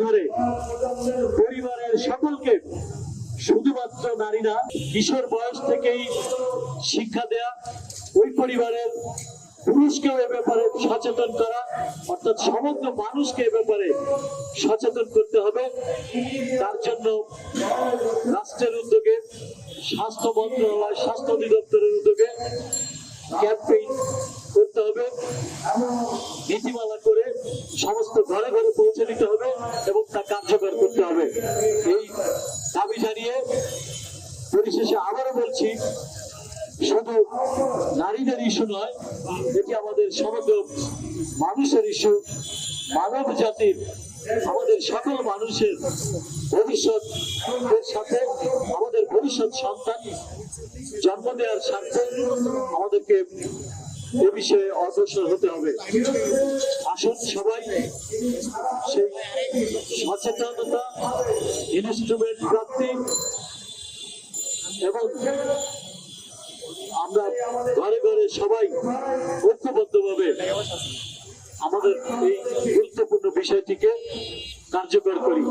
ঘরে পরিবারের সকলকে, শুধুমাত্র নারী না, কিশোর বয়স থেকেই শিক্ষা দেয়া, ওই পরিবারের পুরুষকেও এ ব্যাপারে সচেতন করা, অর্থাৎ সমগ্র মানুষকে এ ব্যাপারে সচেতন করতে হবে। তার জন্য রাষ্ট্রের উদ্যোগে, স্বাস্থ্য মন্ত্রণালয়, স্বাস্থ্য অধিদপ্তরের উদ্যোগে ক্যাম্পেইন করতে হবে, নীতিমালা করে সমস্ত ঘরে ঘরে পৌঁছে দিতে হবে এবং তা কার্যকর করতে হবে। এই দাবি জানিয়ে পরিশেষে আবারও বলছি, শুধু নারীদের ইস্যু নয়, এটি আমাদের সমগ্র মানুষের ইস্যু, মানব জাতির, আমাদের সকল মানুষের ভবিষ্যতের সাথে, আমাদের ভবিষ্যৎ সন্তান জন্ম দেওয়ার স্বার্থে আমাদেরকে এ বিষয়ে অগ্রসর হতে হবে। আসুন সবাই সেই সচেতনতা, ইনস্ট্রুমেন্ট প্রাপ্তি এবং আমরা ঘরে ঘরে সবাই ঐক্যবদ্ধভাবে আমাদের এই গুরুত্বপূর্ণ বিষয়টিকে কার্যকর করি।